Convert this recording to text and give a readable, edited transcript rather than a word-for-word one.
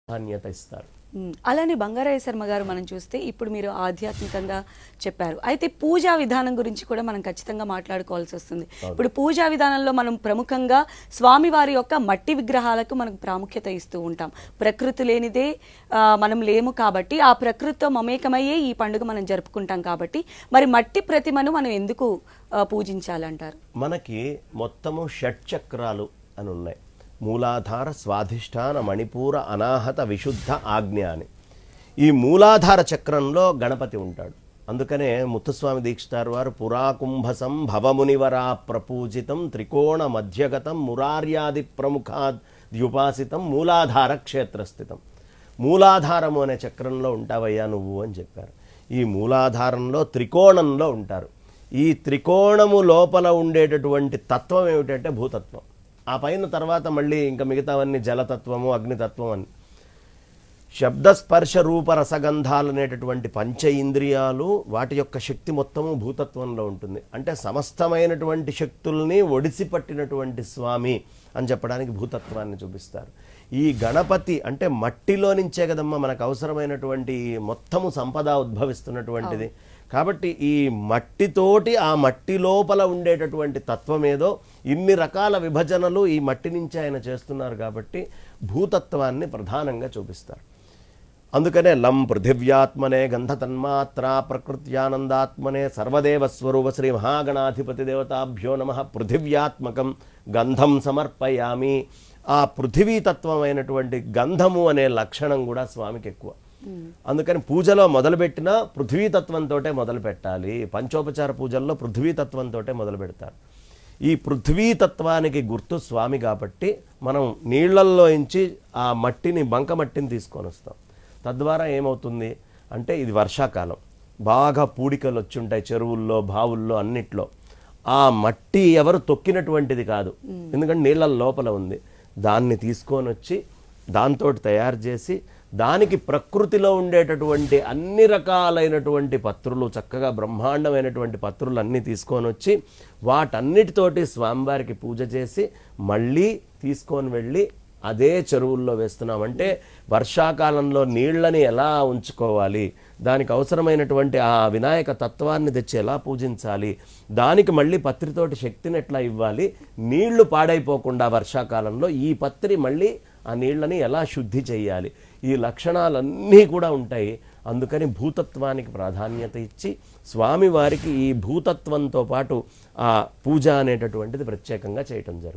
ప్రాధాన్యత ఇస్తారు. అలానే బంగారయ్య శర్మ గారు మనం చూస్తే ఇప్పుడు మీరు ఆధ్యాత్మికంగా చెప్పారు. అయితే పూజా విధానం గురించి కూడా మనం ఖచ్చితంగా మాట్లాడుకోవాల్సి వస్తుంది. ఇప్పుడు పూజా విధానంలో మనం ప్రముఖంగా స్వామివారి యొక్క మట్టి విగ్రహాలకు మనకు ప్రాముఖ్యత ఇస్తూ ఉంటాం. ప్రకృతి లేనిదే మనం లేము కాబట్టి ఆ ప్రకృతితో మమేకమయ్యే ఈ పండుగ మనం జరుపుకుంటాం కాబట్టి మరి మట్టి ప్రతిమను మనం ఎందుకు పూజించాలంటారు? మనకి మొత్తము షట్చక్రాలు అని ఉన్నాయి. మూలాధార, స్వాధిష్టాన, మణిపూర, అనాహత, విశుద్ధ, ఆజ్ఞ అని. ఈ మూలాధార చక్రంలో గణపతి ఉంటాడు. అందుకనే ముత్తుస్వామి దీక్షితారు వారు పురాకుంభసం భవమునివరా ప్రపూజితం త్రికోణ మధ్యగతం మురార్యాది ప్రముఖాద్యుపాసితం మూలాధార క్షేత్రస్థితం. మూలాధారము అనే చక్రంలో ఉంటావయ్యా నువ్వు అని చెప్పారు. ఈ మూలాధారంలో త్రికోణంలో ఉంటారు. ఈ త్రికోణము లోపల ఉండేటటువంటి తత్వం ఏమిటంటే భూతత్వం. ఆ పైన తర్వాత మళ్ళీ ఇంకా మిగతావన్నీ జలతత్వము, అగ్నితత్వం అని. శబ్దస్పర్శ రూప రసగంధాలు అనేటటువంటి పంచ ఇంద్రియాలు వాటి యొక్క శక్తి మొత్తము భూతత్వంలో ఉంటుంది. అంటే సమస్తమైనటువంటి శక్తుల్ని ఒడిసి పట్టినటువంటి స్వామి అని చెప్పడానికి భూతత్వాన్ని చూపిస్తారు. ఈ గణపతి అంటే మట్టిలో నుంచే కదమ్మా మనకు అవసరమైనటువంటి మొత్తము సంపద ఉద్భవిస్తున్నటువంటిది. కాబట్టి ఈ మట్టితోటి ఆ మట్టి లోపల ఉండేటటువంటి తత్వమేదో ఇన్ని రకాల విభజనలు ఈ మట్టి నుంచి ఆయన చేస్తున్నారు కాబట్టి భూతత్వాన్ని ప్రధానంగా చూపిస్తారు. అందుకనే లం పృథివ్యాత్మనే గంధతన్మాత్ర ప్రకృత్యానందాత్మనే సర్వదేవ స్వరూప శ్రీ మహాగణాధిపతి దేవతాభ్యో నమః పృథివ్యాత్మకం గంధం సమర్పయామి. ఆ పృథివీతత్వమైనటువంటి గంధము అనే లక్షణం కూడా స్వామికి ఎక్కువ. అందుకని పూజలో మొదలుపెట్టినా పృథ్వీతత్వంతో మొదలు పెట్టాలి. పంచోపచార పూజల్లో పృథ్వీతత్వంతో మొదలు పెడతారు. ఈ పృథ్వీతత్వానికి గుర్తు స్వామి కాబట్టి మనం నీళ్లల్లో ఇంచి ఆ మట్టిని బంకమట్టిని తీసుకొని వస్తాం. తద్వారా ఏమవుతుంది అంటే ఇది వర్షాకాలం, బాగా పూడికలు వచ్చి ఉంటాయి చెరువుల్లో, బావుల్లో, అన్నిట్లో. ఆ మట్టి ఎవరు తొక్కినటువంటిది కాదు, ఎందుకంటే నీళ్ళ లోపల ఉంది. దాన్ని తీసుకొని వచ్చి దాంతో తయారు చేసి దానికి ప్రకృతిలో ఉండేటటువంటి అన్ని రకాలైనటువంటి పత్రులు, చక్కగా బ్రహ్మాండమైనటువంటి పత్రులు అన్నీ తీసుకొని వచ్చి వాటన్నిటితోటి స్వామివారికి పూజ చేసి మళ్ళీ తీసుకొని వెళ్ళి అదే చెరువుల్లో వేస్తున్నామంటే వర్షాకాలంలో నీళ్లని ఎలా ఉంచుకోవాలి, దానికి అవసరమైనటువంటి ఆ వినాయక తత్వాన్ని తెచ్చి ఎలా పూజించాలి, దానికి మళ్ళీ పత్రితోటి శక్తిని ఎట్లా ఇవ్వాలి, నీళ్లు పాడైపోకుండా వర్షాకాలంలో ఈ పత్రి మళ్ళీ ఆ నీళ్లని ఎలా శుద్ధి చేయాలి, ఈ లక్షణాలన్నీ కూడా ఉంటాయి. అందుకని భూతత్వానికి ప్రాధాన్యత ఇచ్చి స్వామివారికి ఈ భూతత్వంతో పాటు ఆ పూజ అనేటటువంటిది ప్రత్యేకంగా చేయటం జరుగుతుంది.